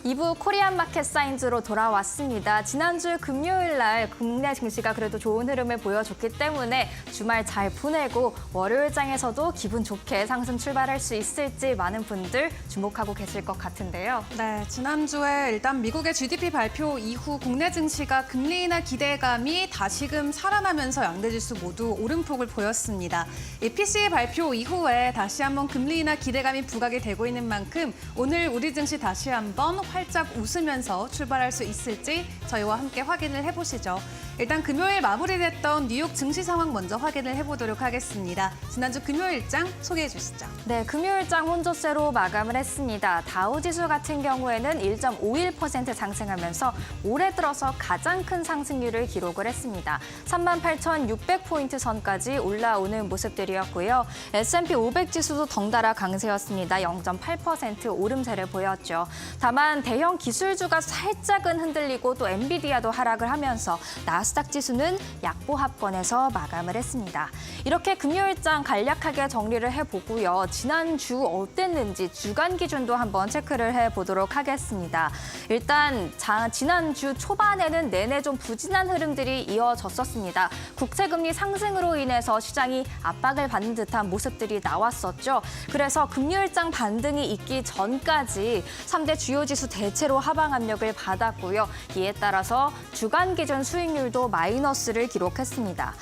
2부 코리안 마켓 사인즈로 돌아왔습니다. 지난주 금요일 날 국내 증시가 그래도 좋은 흐름을 보여줬기 때문에 주말 잘 보내고 월요일장에서도 기분 좋게 상승 출발할 수 있을지 많은 분들 주목하고 계실 것 같은데요. 네, 지난주에 일단 미국의 GDP 발표 이후 국내 증시가 금리 인하 기대감이 다시금 살아나면서 양대지수 모두 오름폭을 보였습니다. 이 PCE 발표 이후에 다시 한번 금리 인하 기대감이 부각이 되고 있는 만큼 오늘 우리 증시 다시 한번 활짝 웃으면서 출발할 수 있을지 저희와 함께 확인을 해보시죠. 일단 금요일 마무리됐던 뉴욕 증시 상황 먼저 확인을 해보도록 하겠습니다. 지난주 금요일장 소개해 주시죠. 네, 금요일장 혼조세로 마감을 했습니다. 다우지수 같은 경우에는 1.51% 상승하면서 올해 들어서 가장 큰 상승률을 기록을 했습니다. 38,600포인트 선까지 올라오는 모습들이었고요. S&P 500 지수도 덩달아 강세였습니다. 0.8% 오름세를 보였죠. 다만 대형 기술주가 살짝은 흔들리고 또 엔비디아도 하락을 하면서 나스닥 지수는 약보합권에서 마감을 했습니다. 이렇게 금요일장 간략하게 정리를 해보고요. 지난주 어땠는지 주간 기준도 한번 체크를 해보도록 하겠습니다. 일단 지난주 초반에는 내내 좀 부진한 흐름들이 이어졌었습니다. 국채금리 상승으로 인해서 시장이 압박을 받는 듯한 모습들이 나왔었죠. 그래서 금요일장 반등이 있기 전까지 3대 주요 지수 대체로 하방 압력을 받았고요. 이에 따라서 주간 기준 수익률도 마이너스를 기록했습니다.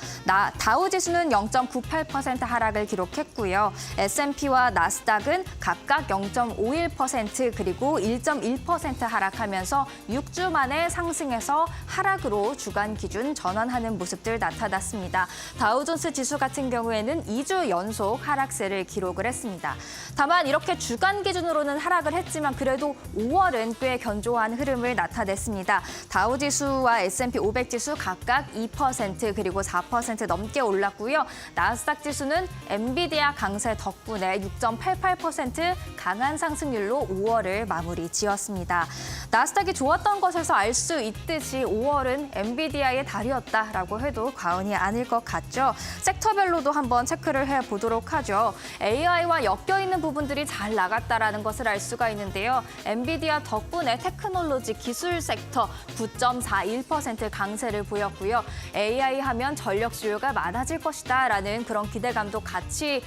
다우지수는 0.98% 하락을 기록했고요. S&P와 나스닥은 각각 0.51% 그리고 1.1% 하락하면서 6주 만에 상승해서 하락으로 주간 기준 전환하는 모습들 나타났습니다. 다우존스 지수 같은 경우에는 2주 연속 하락세를 기록을 했습니다. 다만 이렇게 주간 기준으로는 하락을 했지만 그래도 5월은 꽤 견조한 흐름을 나타냈습니다. 다우지수와 S&P 500 지수 각각 2% 그리고 4% 넘게 올랐고요. 나스닥 지수는 엔비디아 강세 덕분에 6.88% 강한 상승률로 5월을 마무리 지었습니다. 나스닥이 좋았던 것에서 알 수 있듯이 5월은 엔비디아의 달이었다라고 해도 과언이 아닐 것 같죠. 섹터별로도 한번 체크를 해보도록 하죠. AI와 엮여있는 부분들이 잘 나갔다라는 것을 알 수가 있는데요. 엔비디아 덕분에 테크놀로지 기술 섹터 9.41% 강세를 보였고요. AI 하면 전력 수요가 많아질 것이다라는 그런 기대감도 같이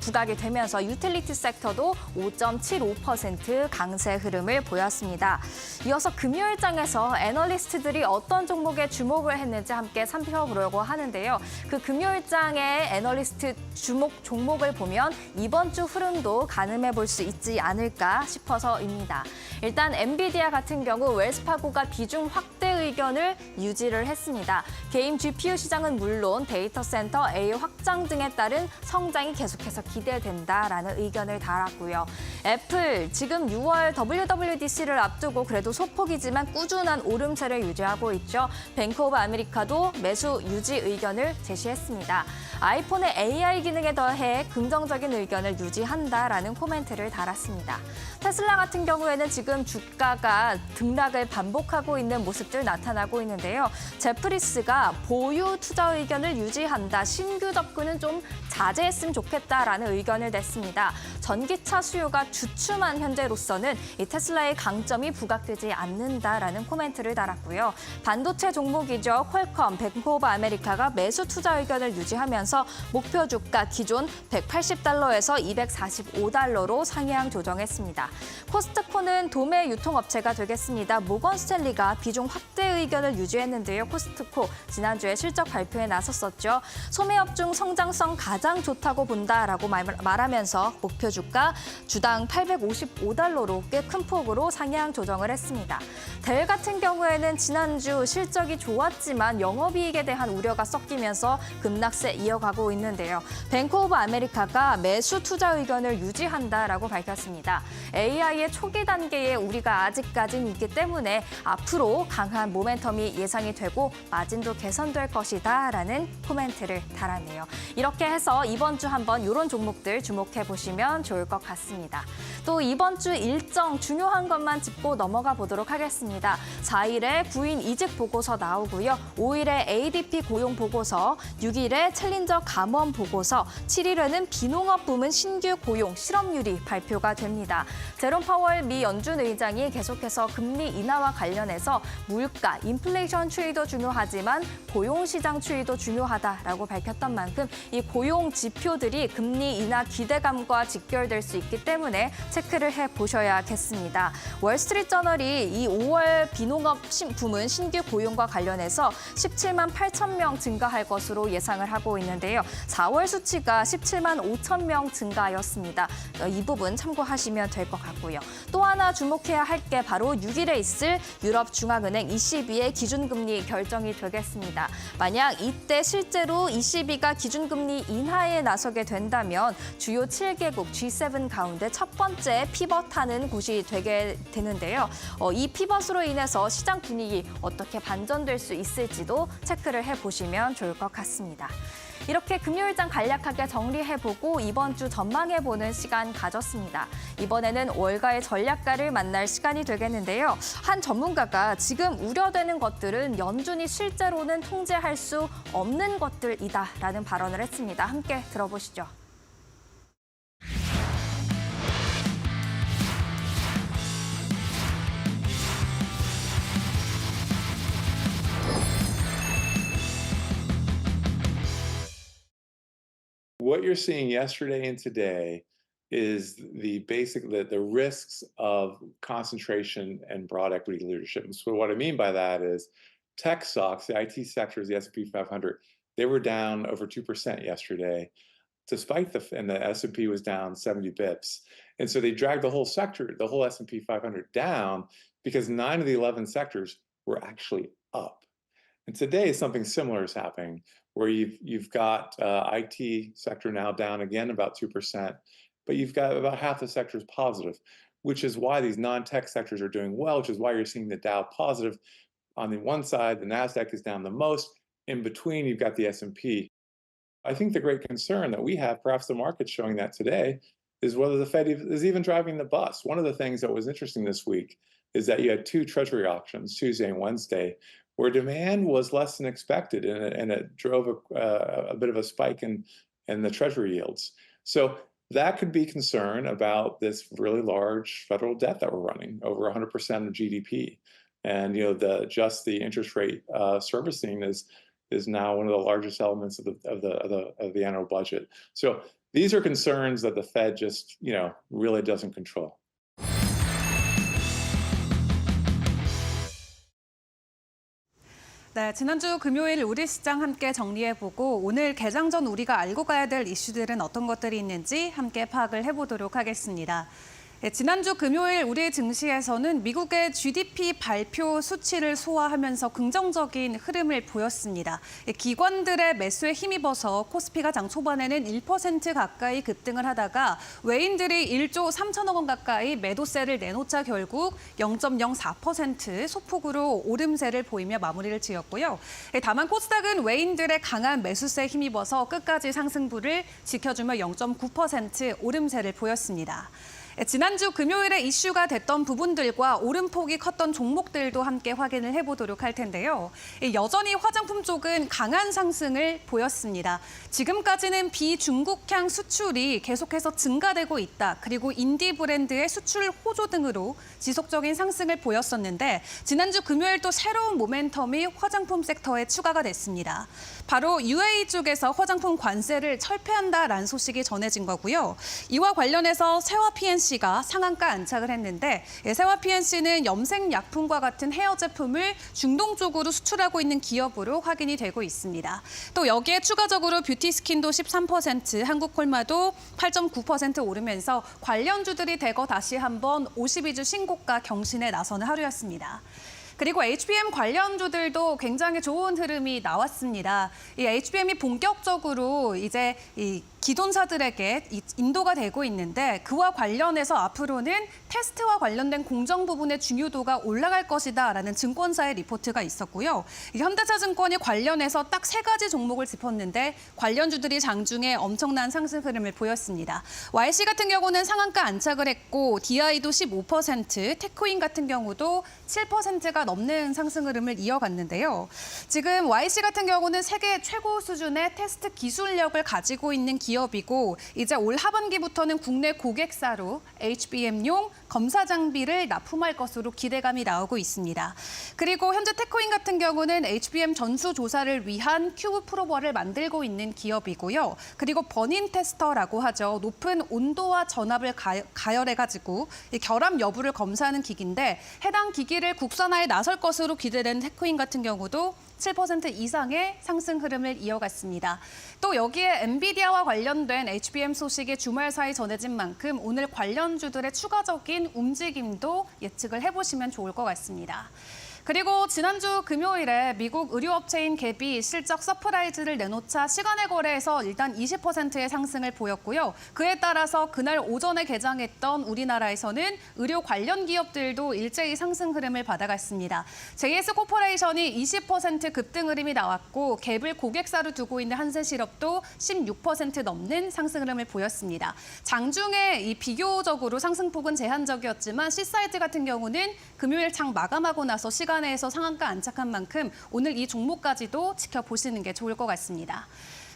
부각이 되면서 유틸리티 섹터도 5.75% 강세 흐름을 보였습니다. 이어서 금요일장에서 애널리스트들이 어떤 종목에 주목을 했는지 함께 살펴보려고 하는데요. 그 금요일장의 애널리스트 주목 종목을 보면 이번 주 흐름도 가늠해 볼 수 있지 않을까 싶어서입니다. 일단 엔비디아 같은 경우 웰스파고가 비중 확대 의견을 유지를 했습니다. 개인 GPU 시장은 물론 데이터 센터 AI 확장 등에 따른 성장이 계속해서 기대된다라는 의견을 달았고요. 애플, 지금 6월 WWDC를 앞두고 그래도 소폭이지만 꾸준한 오름세를 유지하고 있죠. 뱅크 오브 아메리카도 매수 유지 의견을 제시했습니다. 아이폰의 AI 기능에 더해 긍정적인 의견을 유지한다라는 코멘트를 달았습니다. 테슬라 같은 경우에는 지금 주가가 등락을 반복하고 있는 모습들 나타나고 있는데요. 제프리스가 보유 투자 의견을 유지한다. 신규 접근은 좀 자제했으면 좋겠다라는 의견을 냈습니다. 전기차 수요가 주춤한 현재로서는 이 테슬라의 강점이 부각되지 않는다라는 코멘트를 달았고요. 반도체 종목이죠. 퀄컴, 뱅크 오브 아메리카가 매수 투자 의견을 유지하면서 목표 주가 기존 180달러에서 245달러로 상향 조정했습니다. 코스트코는 도매 유통업체가 되겠습니다. 모건 스탠리가 비중 확대 의견을 유지했는데요. 코스트코 지난주에 실적 발표에 나섰었죠. 소매업 중 성장성 가장 좋다고 본다라고 말하면서 목표 주가 주당 855달러로 꽤 큰 폭으로 상향 조정을 했습니다. 델 같은 경우에는 지난주 실적이 좋았지만 영업이익에 대한 우려가 섞이면서 급락세 이어가고 있는데요. 뱅크 오브 아메리카가 매수 투자 의견을 유지한다라고 밝혔습니다. AI의 초기 단계에 우리가 아직까지는 있기 때문에 앞으로 강한 오르는 모멘텀이 예상이 되고 마진도 개선될 것이다라는 코멘트를 달았네요. 이렇게 해서 이번 주 한번 이런 종목들 주목해 보시면 좋을 것 같습니다. 또 이번 주 일정 중요한 것만 짚고 넘어가 보도록 하겠습니다. 4일에 부인 이직 보고서 나오고요. 5일에 ADP 고용 보고서, 6일에 챌린저 감원 보고서, 7일에는 비농업 부문 신규 고용 실업률이 발표가 됩니다. 제롬 파월 미 연준 의장이 계속해서 금리 인하와 관련해서 물가, 인플레이션 추이도 중요하지만 고용 시장 추이도 중요하다라고 밝혔던 만큼 이 고용 지표들이 금리 인하 기대감과 직결될 수 있기 때문에 체크를 해보셔야겠습니다. 월스트리트저널이 이 5월 비농업 부문 신규 고용과 관련해서 17만 8천 명 증가할 것으로 예상을 하고 있는데요. 4월 수치가 17만 5천 명 증가였습니다. 이 부분 참고하시면 될 것 같고요. 또 하나 주목해야 할 게 바로 6일에 있을 유럽 중앙은행 ECB의 기준금리 결정이 되겠습니다. 만약 이때 실제로 ECB가 기준금리 인하에 나서게 된다면 주요 7개국 G7 가운데 첫 번째 피벗하는 곳이 되게 되는데요. 이 피벗으로 인해서 시장 분위기 어떻게 반전될 수 있을지도 체크를 해보시면 좋을 것 같습니다. 이렇게 금요일장 간략하게 정리해보고 이번 주 전망해보는 시간 가졌습니다. 이번에는 월가의 전략가를 만날 시간이 되겠는데요. 한 전문가가 지금 우려되는 것들은 연준이 실제로는 통제할 수 없는 것들이다라는 발언을 했습니다. 함께 들어보시죠. What you're seeing yesterday and today is the risks of concentration and broad equity leadership. And so what I mean by that is tech stocks, the IT sectors, the S&P 500, they were down over 2% yesterday, despite and the S&P was down 70 bips. And so they dragged the whole sector, the whole S&P 500 down because 9 of the 11 sectors were actually up. And today, something similar is happening, where you've got IT sector now down again about 2%, but you've got about half the sectors positive, which is why these non-tech sectors are doing well, which is why you're seeing the Dow positive. On the one side, the NASDAQ is down the most. In between, you've got the S&P. I think the great concern that we have, perhaps the market's showing that today, is whether the Fed is even driving the bus. One of the things that was interesting this week is that you had 2 Treasury auctions, Tuesday and Wednesday, where demand was less than expected, and it drove a bit of a spike in the Treasury yields. So that could be concern about this really large federal debt that we're running, over 100% of GDP, and the interest rate servicing is now one of the largest elements of the annual budget. So these are concerns that the Fed just really doesn't control. 네, 지난주 금요일 우리 시장 함께 정리해보고 오늘 개장 전 우리가 알고 가야 될 이슈들은 어떤 것들이 있는지 함께 파악을 해보도록 하겠습니다. 네, 지난주 금요일 우리 증시에서는 미국의 GDP 발표 수치를 소화하면서 긍정적인 흐름을 보였습니다. 기관들의 매수에 힘입어서 코스피가 장 초반에는 1% 가까이 급등을 하다가 외인들이 1조 3천억 원 가까이 매도세를 내놓자 결국 0.04% 소폭으로 오름세를 보이며 마무리를 지었고요. 다만 코스닥은 외인들의 강한 매수세에 힘입어서 끝까지 상승부를 지켜주며 0.9% 오름세를 보였습니다. 지난주 금요일에 이슈가 됐던 부분들과 오름폭이 컸던 종목들도 함께 확인을 해보도록 할 텐데요. 여전히 화장품 쪽은 강한 상승을 보였습니다. 지금까지는 비중국향 수출이 계속해서 증가되고 있다. 그리고 인디 브랜드의 수출 호조 등으로 지속적인 상승을 보였었는데 지난주 금요일 또 새로운 모멘텀이 화장품 섹터에 추가가 됐습니다. 바로 UAE 쪽에서 화장품 관세를 철폐한다라는 소식이 전해진 거고요. 이와 관련해서 세화 PNC가 상한가 안착을 했는데 세화 PNC는 염색약품과 같은 헤어 제품을 중동 쪽으로 수출하고 있는 기업으로 확인이 되고 있습니다. 또 여기에 추가적으로 뷰티스킨도 13%, 한국콜마도 8.9% 오르면서 관련주들이 대거 다시 한번 52주 신고가 경신에 나서는 하루였습니다. 그리고 HBM 관련주들도 굉장히 좋은 흐름이 나왔습니다. 이 HBM이 본격적으로 이제 기존사들에게 인도가 되고 있는데 그와 관련해서 앞으로는 테스트와 관련된 공정 부분의 중요도가 올라갈 것이다라는 증권사의 리포트가 있었고요. 현대차증권이 관련해서 딱 3가지 종목을 짚었는데 관련주들이 장중에 엄청난 상승 흐름을 보였습니다. YC 같은 경우는 상한가 안착을 했고 DI도 15%, 테크윈 같은 경우도 7%가 넘는 상승 흐름을 이어갔는데요. 지금 YC 같은 경우는 세계 최고 수준의 테스트 기술력을 가지고 있는 기업이고 이제 올 하반기부터는 국내 고객사로 HBM용 검사 장비를 납품할 것으로 기대감이 나오고 있습니다. 그리고 현재 테크윈 같은 경우는 HBM 전수 조사를 위한 큐브 프로버를 만들고 있는 기업이고요. 그리고 버닝 테스터라고 하죠. 높은 온도와 전압을 가열해가지고 결함 여부를 검사하는 기기인데 해당 기기를 국산화에 나설 것으로 기대된 테크윈 같은 경우도 7% 이상의 상승 흐름을 이어갔습니다. 또 여기에 엔비디아와 관련된 HBM 소식이 주말 사이 전해진 만큼 오늘 관련주들의 추가적인 움직임도 예측을 해보시면 좋을 것 같습니다. 그리고 지난주 금요일에 미국 의료업체인 갭이 실적 서프라이즈를 내놓자 시간의 거래에서 일단 20%의 상승을 보였고요. 그에 따라서 그날 오전에 개장했던 우리나라에서는 의료 관련 기업들도 일제히 상승 흐름을 받아갔습니다. JS 코퍼레이션이 20% 급등 흐름이 나왔고 갭을 고객사로 두고 있는 한세실업도 16% 넘는 상승 흐름을 보였습니다. 장중에 이 비교적으로 상승폭은 제한적이었지만 C사이트 같은 경우는 금요일 장 마감하고 나서 시간에서 상한가 안착한 만큼 오늘 이 종목까지도 지켜보시는 게 좋을 것 같습니다.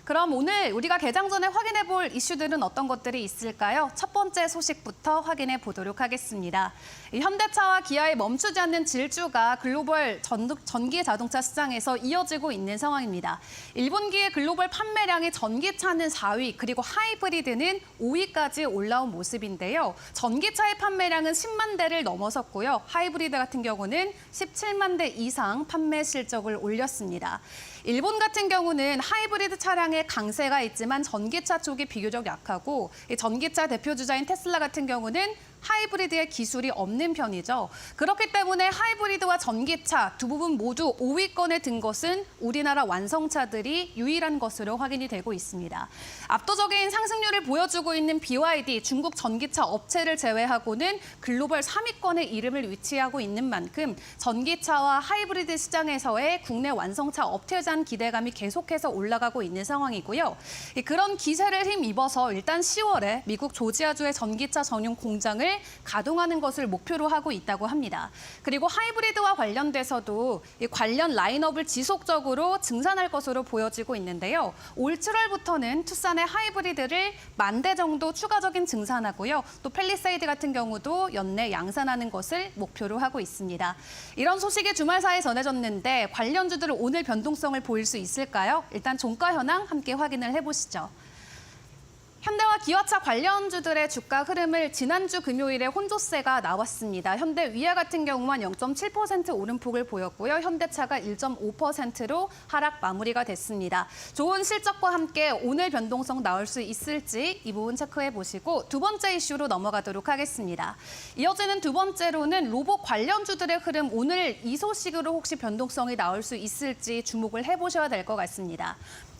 그럼 오늘 우리가 개장 전에 확인해 볼 이슈들은 어떤 것들이 있을까요? 첫 번째 소식부터 확인해 보도록 하겠습니다. 현대차와 기아의 멈추지 않는 질주가 글로벌 전기 자동차 시장에서 이어지고 있는 상황입니다. 1분기의 글로벌 판매량이 전기차는 4위, 그리고 하이브리드는 5위까지 올라온 모습인데요. 전기차의 판매량은 10만 대를 넘어섰고요. 하이브리드 같은 경우는 17만 대 이상 판매 실적을 올렸습니다. 일본 같은 경우는 하이브리드 차량에 강세가 있지만 전기차 쪽이 비교적 약하고 전기차 대표 주자인 테슬라 같은 경우는 하이브리드의 기술이 없는 편이죠. 그렇기 때문에 하이브리드와 전기차 두 부분 모두 5위권에 든 것은 우리나라 완성차들이 유일한 것으로 확인이 되고 있습니다. 압도적인 상승률을 보여주고 있는 BYD, 중국 전기차 업체를 제외하고는 글로벌 3위권에 이름을 위치하고 있는 만큼 전기차와 하이브리드 시장에서의 국내 완성차 업체에 대한 기대감이 계속해서 올라가고 있는 상황이고요. 그런 기세를 힘입어서 일단 10월에 미국 조지아주의 전기차 전용 공장을 가동하는 것을 목표로 하고 있다고 합니다. 그리고 하이브리드와 관련돼서도 이 관련 라인업을 지속적으로 증산할 것으로 보여지고 있는데요. 올 7월부터는 투싼의 하이브리드를 10,000대 정도 추가적인 증산하고요. 또 팰리세이드 같은 경우도 연내 양산하는 것을 목표로 하고 있습니다. 이런 소식이 주말 사이에 전해졌는데 관련주들은 오늘 변동성을 보일 수 있을까요? 일단 종가 현황 함께 확인을 해보시죠. 현대와 기아차 관련주들의 주가 흐름을 지난주 금요일에 혼조세가 나왔습니다. 현대 위아 같은 경우만 0.7% 오름폭을 보였고요. 현대차가 1.5%로 하락 마무리가 됐습니다. 좋은 실적과 함께 오늘 변동성 나올 수 있을지 이 부분 체크해 보시고 두 번째 이슈로 넘어가도록 하겠습니다. 이어지는 두 번째로는 로봇 관련주들의 흐름, 오늘 이 소식으로 혹시 변동성이 나올 수 있을지 주목을 해보셔야 될 것 같습니다.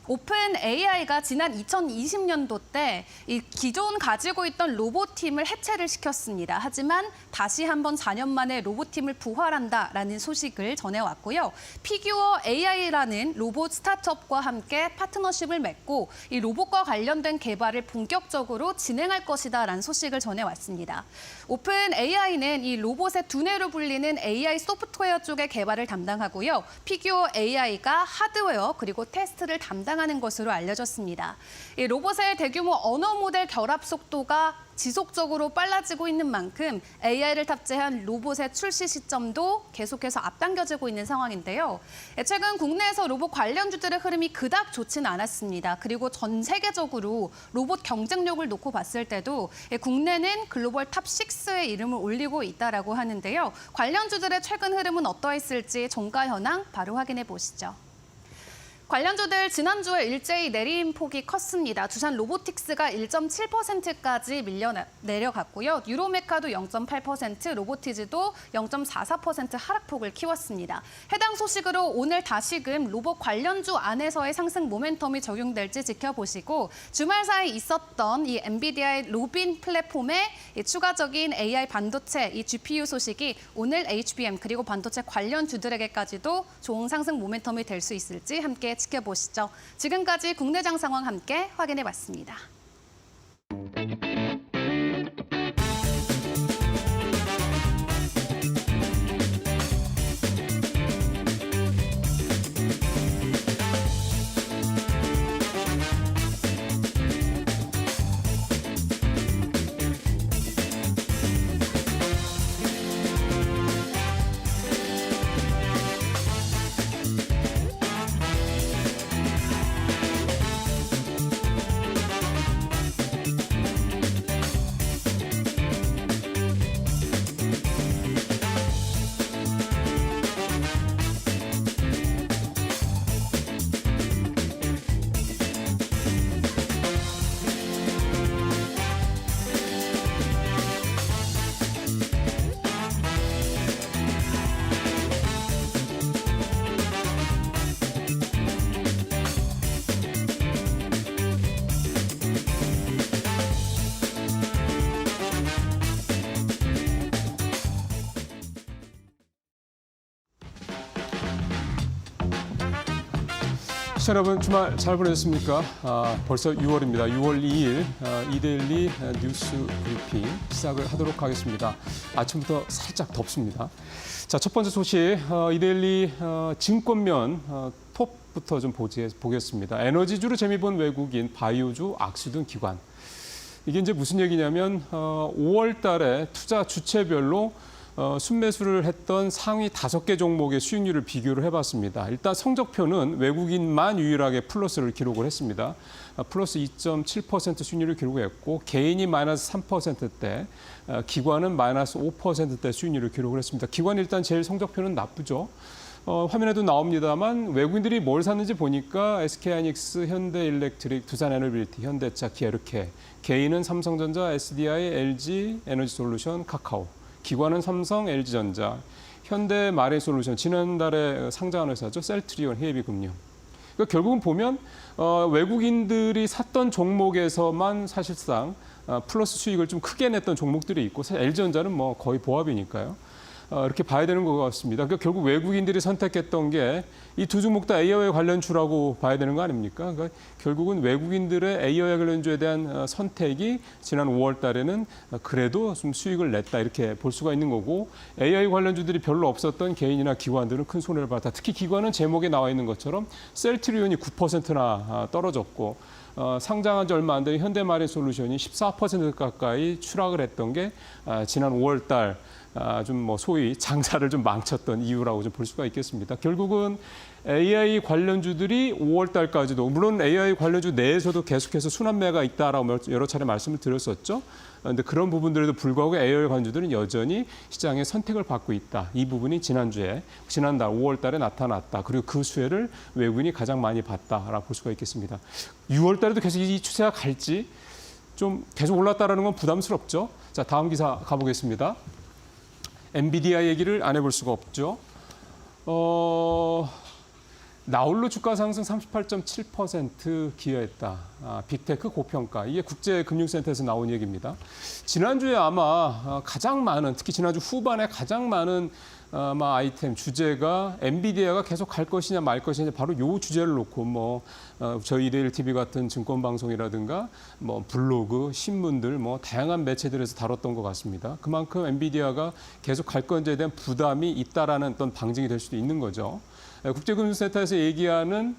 오픈 AI가 지난 2020년도 때 이 기존 가지고 있던 로봇팀을 해체를 시켰습니다. 하지만 다시 한번 4년 만에 로봇팀을 부활한다라는 소식을 전해왔고요. 피규어 AI라는 로봇 스타트업과 함께 파트너십을 맺고 이 로봇과 관련된 개발을 본격적으로 진행할 것이다라는 소식을 전해왔습니다. 오픈 AI는 이 로봇의 두뇌로 불리는 AI 소프트웨어 쪽의 개발을 담당하고요. 피규어 AI가 하드웨어 그리고 테스트를 담당하는 것으로 알려졌습니다. 이 로봇의 대규모 언어 모델 결합 속도가 지속적으로 빨라지고 있는 만큼 AI를 탑재한 로봇의 출시 시점도 계속해서 앞당겨지고 있는 상황인데요. 최근 국내에서 로봇 관련주들의 흐름이 그닥 좋지는 않았습니다. 그리고 전 세계적으로 로봇 경쟁력을 놓고 봤을 때도 국내는 글로벌 탑 6의 이름을 올리고 있다라고 하는데요. 관련주들의 최근 흐름은 어떠했을지 종가 현황 바로 확인해 보시죠. 관련주들 지난주에 일제히 내림폭이 컸습니다. 두산 로보틱스가 1.7%까지 내려갔고요. 유로메카도 0.8%, 로보티즈도 0.44% 하락폭을 키웠습니다. 해당 소식으로 오늘 다시금 로봇 관련주 안에서의 상승 모멘텀이 적용될지 지켜보시고 주말 사이 있었던 이 엔비디아의 로빈 플랫폼의 이 추가적인 AI 반도체, 이 GPU 소식이 오늘 HBM 그리고 반도체 관련주들에게까지도 좋은 상승 모멘텀이 될 수 있을지 함께 지켜보시죠. 지금까지 국내장 상황 함께 확인해봤습니다. 시청자 여러분 주말 잘 보내셨습니까? 벌써 6월입니다. 6월 2일 이데일리 뉴스 브리핑 시작을 하도록 하겠습니다. 아침부터 살짝 덥습니다. 자, 첫 번째 소식 이데일리 증권면 톱부터 좀 보겠습니다. 에너지주로 재미 본 외국인, 바이오주, 악수등 기관. 이게 이제 무슨 얘기냐면 5월 달에 투자 주체별로 순매수를 했던 상위 5개 종목의 수익률을 비교를 해봤습니다. 일단 성적표는 외국인만 유일하게 플러스를 기록을 했습니다. 플러스 2.7% 수익률을 기록했고 개인이 마이너스 3%대, 기관은 마이너스 5%대 수익률을 기록을 했습니다. 기관이 일단 제일 성적표는 나쁘죠. 화면에도 나옵니다만 외국인들이 뭘 샀는지 보니까 SK하이닉스, 현대일렉트릭, 두산에너빌리티, 현대차, 기아 이렇게 개인은 삼성전자, SDI, LG, 에너지솔루션, 카카오. 기관은 삼성, LG전자, 현대마린솔루션, 지난달에 상장한 회사죠. 셀트리온, 헤이비금융. 그러니까 결국은 보면 외국인들이 샀던 종목에서만 사실상 플러스 수익을 좀 크게 냈던 종목들이 있고 사실 LG전자는 뭐 거의 보합이니까요. 이렇게 봐야 되는 것 같습니다. 그러니까 결국 외국인들이 선택했던 게 이 두 종목 다 AI 관련주라고 봐야 되는 거 아닙니까? 그러니까 결국은 외국인들의 AI 관련주에 대한 선택이 지난 5월 달에는 그래도 좀 수익을 냈다 이렇게 볼 수가 있는 거고 AI 관련주들이 별로 없었던 개인이나 기관들은 큰 손해를 봤다. 특히 기관은 제목에 나와 있는 것처럼 셀트리온이 9%나 떨어졌고 상장한 지 얼마 안 된 현대마린솔루션이 14% 가까이 추락을 했던 게 지난 5월 달 좀 뭐 소위 장사를 좀 망쳤던 이유라고 좀 볼 수가 있겠습니다. 결국은 AI 관련주들이 5월 달까지도 물론 AI 관련주 내에서도 계속해서 순환매가 있다라고 여러 차례 말씀을 드렸었죠. 그런데 그런 부분들에도 불구하고 AI 관련주들은 여전히 시장의 선택을 받고 있다. 이 부분이 지난달 5월 달에 나타났다. 그리고 그 수혜를 외국인이 가장 많이 봤다라고 볼 수가 있겠습니다. 6월 달에도 계속 이 추세가 갈지 좀 계속 올랐다라는 건 부담스럽죠. 자, 다음 기사 가보겠습니다. 엔비디아 얘기를 안 해볼 수가 없죠. 나홀로 주가 상승 38.7% 기여했다. 빅테크 고평가. 이게 국제금융센터에서 나온 얘기입니다. 지난주에 아마 가장 많은, 특히 지난주 후반에 가장 많은 아이템, 주제가 엔비디아가 계속 갈 것이냐 말 것이냐 바로 이 주제를 놓고 저희 이데일 TV 같은 증권 방송이라든가 블로그, 신문들 다양한 매체들에서 다뤘던 것 같습니다. 그만큼 엔비디아가 계속 갈 건지에 대한 부담이 있다라는 어떤 방증이 될 수도 있는 거죠. 국제금융센터에서 얘기하는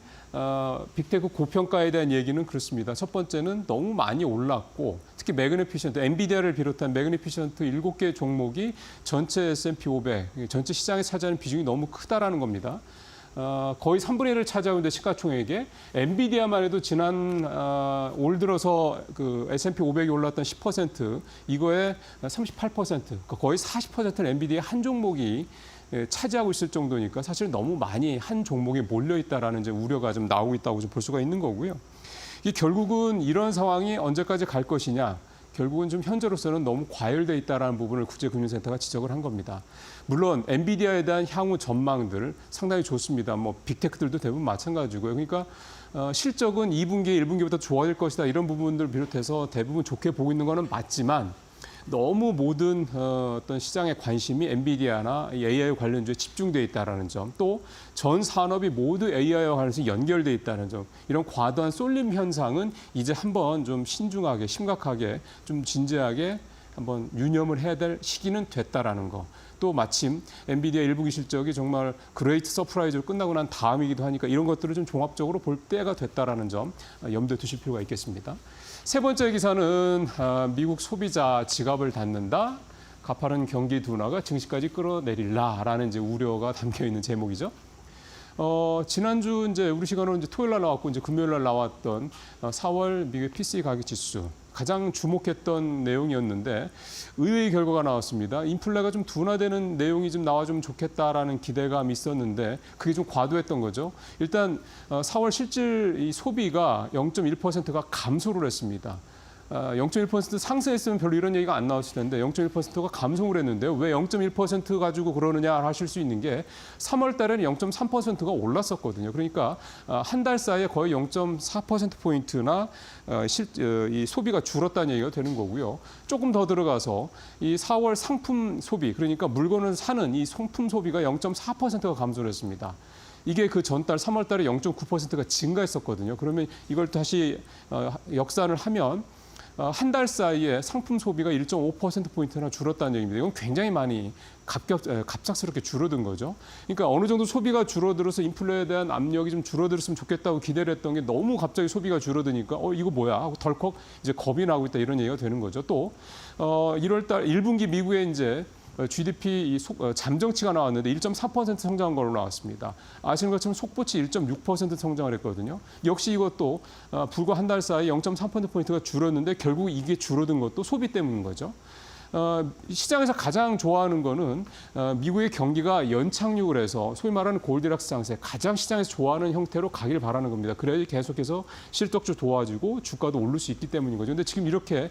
빅테크 고평가에 대한 얘기는 그렇습니다. 첫 번째는 너무 많이 올랐고 특히 매그니피션트, 엔비디아를 비롯한 매그니피션트 7개 종목이 전체 S&P 500, 전체 시장에 차지하는 비중이 너무 크다라는 겁니다. 거의 3분의 1을 차지하는데 시가총액에 엔비디아만 해도 지난 올 들어서 그 S&P 500이 올랐던 10% 이거에 38% 그러니까 거의 40%는 엔비디아 한 종목이 차지하고 있을 정도니까 사실 너무 많이 한 종목에 몰려 있다라는 이제 우려가 좀 나오고 있다고 좀 볼 수가 있는 거고요. 이 결국은 이런 상황이 언제까지 갈 것이냐? 결국은 좀 현재로서는 너무 과열돼 있다라는 부분을 국제금융센터가 지적을 한 겁니다. 물론 엔비디아에 대한 향후 전망들 상당히 좋습니다. 뭐 빅테크들도 대부분 마찬가지고요. 그러니까 실적은 2분기, 1분기보다 좋아질 것이다 이런 부분들 비롯해서 대부분 좋게 보고 있는 거는 맞지만 너무 모든 어떤 시장의 관심이 엔비디아나 AI 관련주에 집중돼 있다라는 점, 또 전 산업이 모두 AI와 관련해서 연결돼 있다는 점, 이런 과도한 쏠림 현상은 이제 한번 좀 신중하게, 심각하게, 좀 진지하게 한번 유념을 해야 될 시기는 됐다라는 거. 또 마침 엔비디아 1분기 실적이 정말 그레이트 서프라이즈로 끝나고 난 다음이기도 하니까 이런 것들을 좀 종합적으로 볼 때가 됐다라는 점 염두에 두실 필요가 있겠습니다. 세 번째 기사는 미국 소비자 지갑을 닫는다. 가파른 경기 둔화가 증시까지 끌어내릴라라는 이제 우려가 담겨 있는 제목이죠. 지난주 이제 우리 시간으로 이제 토요일 날 나왔고 이제 금요일 날 나왔던 4월 미국 PCE 가격 지수 가장 주목했던 내용이었는데 의외의 결과가 나왔습니다. 인플레가 좀 둔화되는 내용이 좀 나와주면 좋겠다라는 기대감이 있었는데 그게 좀 과도했던 거죠. 일단 4월 실질 이 소비가 0.1%가 감소를 했습니다. 0.1% 상승했으면 별로 이런 얘기가 안 나왔을 텐데 0.1%가 감소를 했는데요. 왜 0.1% 가지고 그러느냐 하실 수 있는 게 3월 달에는 0.3%가 올랐었거든요. 그러니까 한 달 사이에 거의 0.4%포인트나 이 소비가 줄었다는 얘기가 되는 거고요. 조금 더 들어가서 이 4월 상품 소비, 그러니까 물건을 사는 이 상품 소비가 0.4%가 감소를 했습니다. 이게 그 전달 3월 달에 0.9%가 증가했었거든요. 그러면 이걸 다시 역산을 하면 한 달 사이에 상품 소비가 1.5%포인트나 줄었다는 얘기입니다. 이건 굉장히 많이 갑작스럽게 줄어든 거죠. 그러니까 어느 정도 소비가 줄어들어서 인플레에 대한 압력이 좀 줄어들었으면 좋겠다고 기대를 했던 게 너무 갑자기 소비가 줄어드니까 이거 뭐야 하고 덜컥 이제 겁이 나고 있다 이런 얘기가 되는 거죠. 또 1월 달 1분기 미국의 이제 GDP 잠정치가 나왔는데 1.4% 성장한 걸로 나왔습니다. 아시는 것처럼 속보치 1.6% 성장을 했거든요. 역시 이것도 불과 한 달 사이 0.3%포인트가 줄었는데 결국 이게 줄어든 것도 소비 때문인 거죠. 시장에서 가장 좋아하는 거는 미국의 경기가 연착륙을 해서 소위 말하는 골디락스 장세, 가장 시장에서 좋아하는 형태로 가길 바라는 겁니다. 그래야지 계속해서 실적도 좋아지고 주가도 오를 수 있기 때문인 거죠. 근데 지금 이렇게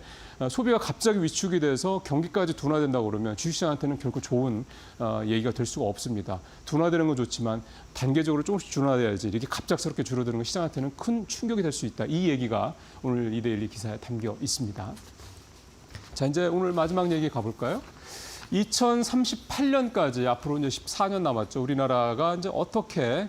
소비가 갑자기 위축이 돼서 경기까지 둔화된다고 그러면 주식시장한테는 결코 좋은 얘기가 될 수가 없습니다. 둔화되는 건 좋지만 단계적으로 조금씩 둔화돼야지 이렇게 갑작스럽게 줄어드는 건 시장한테는 큰 충격이 될 수 있다. 이 얘기가 오늘 이데일리 기사에 담겨 있습니다. 자, 이제 오늘 마지막 얘기 가볼까요? 2038년까지 앞으로 이제 14년 남았죠. 우리나라가 이제 어떻게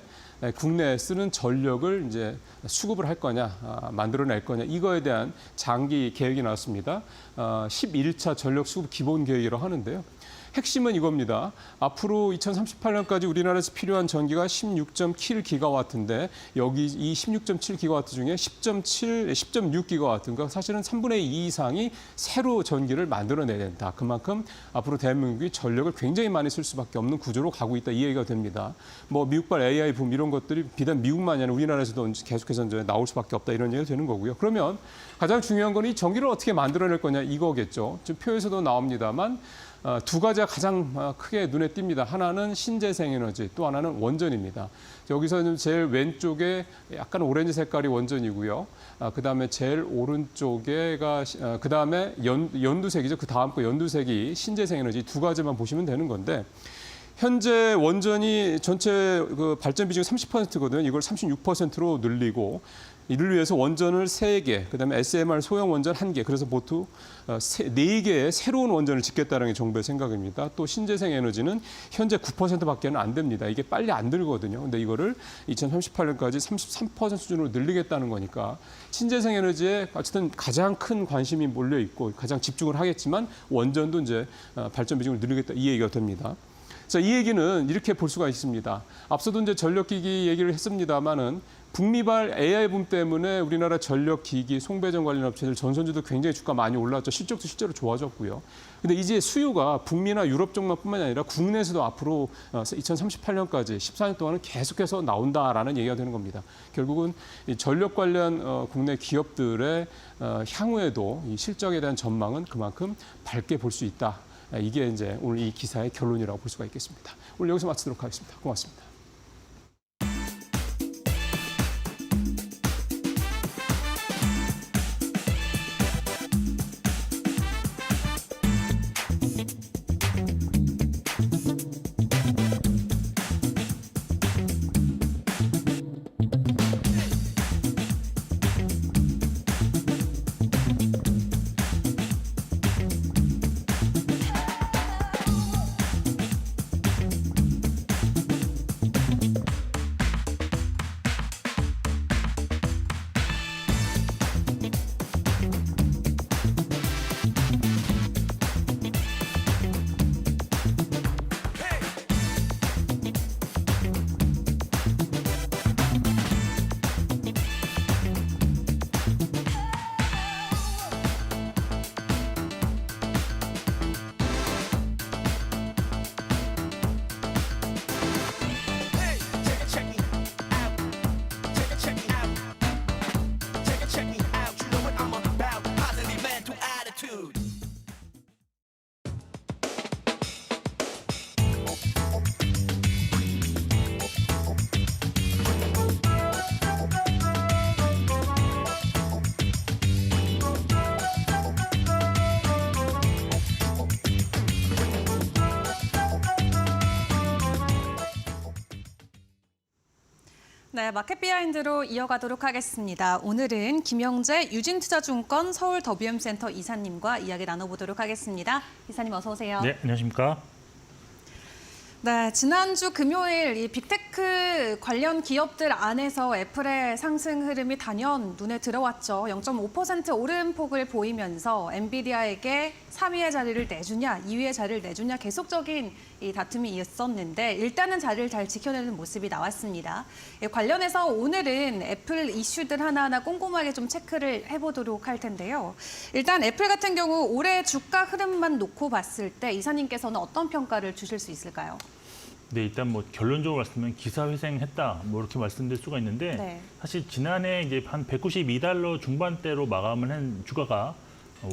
국내에 쓰는 전력을 이제 수급을 할 거냐, 만들어낼 거냐, 이거에 대한 장기 계획이 나왔습니다. 11차 전력 수급 기본 계획이라고 하는데요. 핵심은 이겁니다. 앞으로 2038년까지 우리나라에서 필요한 전기가 16.7기가와트인데 여기 이 16.7기가와트 중에 10.6기가와트, 그러니까 사실은 3분의 2 이상이 새로 전기를 만들어내야 된다. 그만큼 앞으로 대한민국이 전력을 굉장히 많이 쓸 수밖에 없는 구조로 가고 있다. 이 얘기가 됩니다. 뭐 미국발 AI 붐 이런 것들이 비단 미국만이 아니라 우리나라에서도 계속해서 이제 나올 수밖에 없다. 이런 얘기가 되는 거고요. 그러면 가장 중요한 건 이 전기를 어떻게 만들어낼 거냐 이거겠죠. 지금 표에서도 나옵니다만 두 가지가 가장 크게 눈에 띕니다. 하나는 신재생에너지, 또 하나는 원전입니다. 여기서는 제일 왼쪽에 약간 오렌지 색깔이 원전이고요. 그다음에 제일 오른쪽에가 그다음에 연두색이죠. 그 다음 거 연두색이 신재생에너지, 두 가지만 보시면 되는 건데 현재 원전이 전체 그 발전 비중이 30%거든요. 이걸 36%로 늘리고 이를 위해서 원전을 3개, 그다음에 SMR 소형 원전 1개, 그래서 모두 4개의 새로운 원전을 짓겠다는 게 정부의 생각입니다. 또 신재생 에너지는 현재 9%밖에는 안 됩니다. 이게 빨리 안 들거든요. 근데 이거를 2038년까지 33% 수준으로 늘리겠다는 거니까 신재생 에너지에 어쨌든 가장 큰 관심이 몰려 있고 가장 집중을 하겠지만 원전도 이제 발전 비중을 늘리겠다 이 얘기가 됩니다. 자, 이 얘기는 이렇게 볼 수가 있습니다. 앞서도 이제 전력기기 얘기를 했습니다만은 북미발 AI 붐 때문에 우리나라 전력기기, 송배전 관련 업체들 전선주도 굉장히 주가 많이 올랐죠. 실적도 실제로 좋아졌고요. 근데 이제 수요가 북미나 유럽 쪽만뿐만이 아니라 국내에서도 앞으로 2038년까지 14년 동안은 계속해서 나온다라는 얘기가 되는 겁니다. 결국은 이 전력 관련 국내 기업들의 향후에도 이 실적에 대한 전망은 그만큼 밝게 볼 수 있다. 이게 이제 오늘 이 기사의 결론이라고 볼 수가 있겠습니다. 오늘 여기서 마치도록 하겠습니다. 고맙습니다. 네, 마켓 비하인드로 이어가도록 하겠습니다. 오늘은 김영재 유진투자증권 서울 더비움센터 이사님과 이야기 나눠보도록 하겠습니다. 이사님 어서 오세요. 네, 안녕하십니까. 네, 지난주 금요일 이 빅테크 관련 기업들 안에서 애플의 상승 흐름이 단연 눈에 들어왔죠. 0.5% 오름폭을 보이면서 엔비디아에게 3위의 자리를 내주냐, 2위의 자리를 내주냐 계속적인 이 다툼이 있었는데 일단은 자리를 잘 지켜내는 모습이 나왔습니다. 관련해서 오늘은 애플 이슈들 하나하나 꼼꼼하게 좀 체크를 해보도록 할 텐데요. 일단 애플 같은 경우 올해 주가 흐름만 놓고 봤을 때 이사님께서는 어떤 평가를 주실 수 있을까요? 네, 일단 뭐 결론적으로 말씀드리면 기사회생했다 뭐 이렇게 말씀드릴 수가 있는데 네. 사실 지난해 이제 한 192달러 중반대로 마감을 한 주가가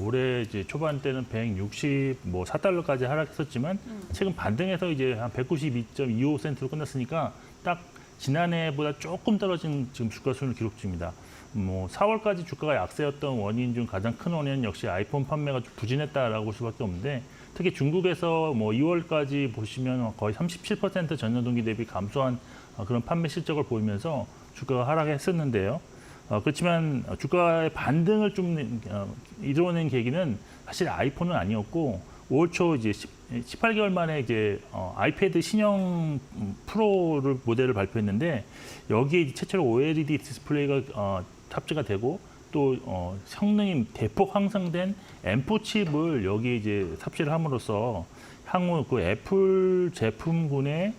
올해 이제 초반 때는 164달러까지 하락했었지만 최근 반등해서 이제 한 192.25센트로 끝났으니까 딱 지난해보다 조금 떨어진 지금 주가 수준을 기록 중입니다. 뭐 4월까지 주가가 약세였던 원인 중 가장 큰 원인은 역시 아이폰 판매가 좀 부진했다라고 볼 수밖에 없는데 특히 중국에서 뭐 2월까지 보시면 거의 37% 전년 동기 대비 감소한 그런 판매 실적을 보이면서 주가가 하락했었는데요. 그렇지만 주가의 반등을 좀 이뤄낸 계기는 사실 아이폰은 아니었고 5월 초 이제 18개월 만에 이제 아이패드 신형 프로를 모델을 발표했는데 여기에 최초로 OLED 디스플레이가 탑재가 되고 또 성능이 대폭 향상된 M4 칩을 여기에 이제 탑재를 함으로써 향후 그 애플 제품군의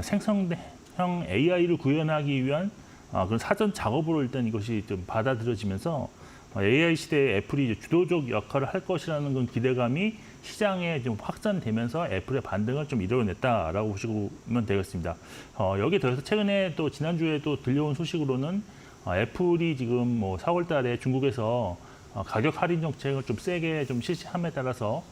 생성형 AI를 구현하기 위한 그런 사전 작업으로 일단 이것이 좀 받아들여지면서 AI 시대에 애플이 이제 주도적 역할을 할 것이라는 그런 기대감이 시장에 좀 확산되면서 애플의 반등을 좀 이뤄냈다라고 보시면 되겠습니다. 여기에 더해서 최근에 또 지난주에 또 들려온 소식으로는 애플이 지금 뭐 4월 달에 중국에서 가격 할인 정책을 좀 세게 좀 실시함에 따라서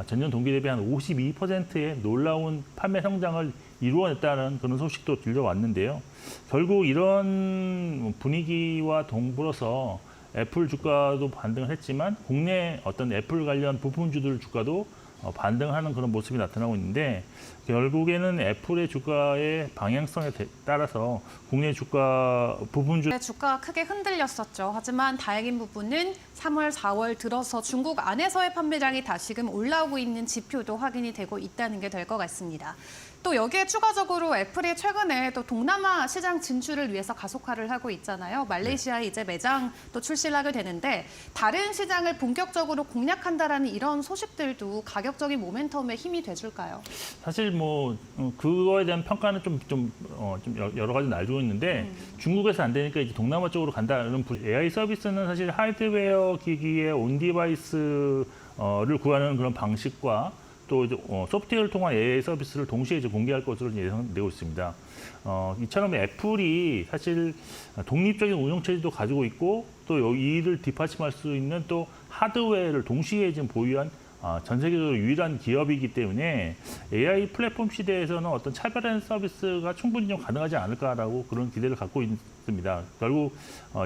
전년 동기 대비 한 52%의 놀라운 판매 성장을 이루어냈다는 그런 소식도 들려왔는데요. 결국 이런 분위기와 동불어서 애플 주가도 반등을 했지만 국내 어떤 애플 관련 부품주들 주가도 반등하는 그런 모습이 나타나고 있는데 결국에는 애플의 주가의 방향성에 따라서 국내 주가 부분주 주가가 크게 흔들렸었죠. 하지만 다행인 부분은 3월, 4월 들어서 중국 안에서의 판매량이 다시금 올라오고 있는 지표도 확인이 되고 있다는 게 될 것 같습니다. 또 여기에 추가적으로 애플이 최근에 또 동남아 시장 진출을 위해서 가속화를 하고 있잖아요. 말레이시아에 이제 매장 또 출시를 하게 되는데 다른 시장을 본격적으로 공략한다라는 이런 소식들도 가격적인 모멘텀에 힘이 돼줄까요? 사실 뭐 그거에 대한 평가는 좀 여러 가지 날리고 있는데 중국에서 안 되니까 이제 동남아 쪽으로 간다는 AI 서비스는 사실 하드웨어 기기의 온 디바이스를 구하는 그런 방식과 또 이제 소프트웨어를 통한 AI 서비스를 동시에 이제 공개할 것으로 예상되고 있습니다. 이처럼 애플이 사실 독립적인 운영체제도 가지고 있고 또 이를 뒷받침할 수 있는 또 하드웨어를 동시에 지금 보유한 전 세계적으로 유일한 기업이기 때문에 AI 플랫폼 시대에서는 어떤 차별화된 서비스가 충분히 좀 가능하지 않을까라고 그런 기대를 갖고 있습니다. 결국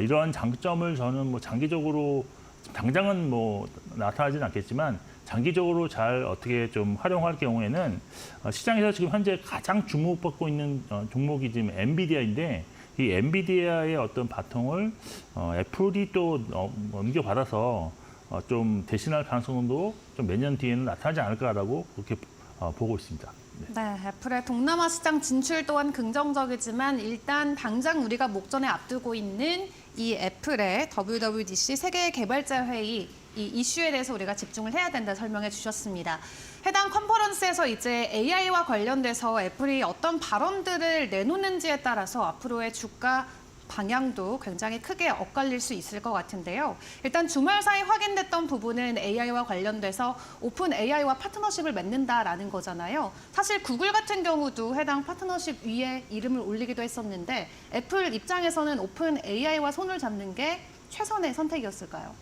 이러한 장점을 저는 뭐 장기적으로 당장은 뭐 나타나진 않겠지만 장기적으로 잘 어떻게 좀 활용할 경우에는 시장에서 지금 현재 가장 주목받고 있는 종목이 지금 엔비디아인데 이 엔비디아의 어떤 바통을 애플이 또 넘겨받아서 좀 대신할 가능성도 좀 몇 년 뒤에는 나타나지 않을까라고 그렇게 보고 있습니다. 네, 애플의 동남아 시장 진출 또한 긍정적이지만 일단 당장 우리가 목전에 앞두고 있는 이 애플의 WWDC 세계 개발자 회의 이 이슈에 대해서 우리가 집중을 해야 된다 설명해 주셨습니다. 해당 컨퍼런스에서 이제 AI와 관련돼서 애플이 어떤 발언들을 내놓는지에 따라서 앞으로의 주가 방향도 굉장히 크게 엇갈릴 수 있을 것 같은데요. 일단 주말 사이 확인됐던 부분은 AI와 관련돼서 오픈 AI와 파트너십을 맺는다라는 거잖아요. 사실 구글 같은 경우도 해당 파트너십 위에 이름을 올리기도 했었는데 애플 입장에서는 오픈 AI와 손을 잡는 게 최선의 선택이었을까요?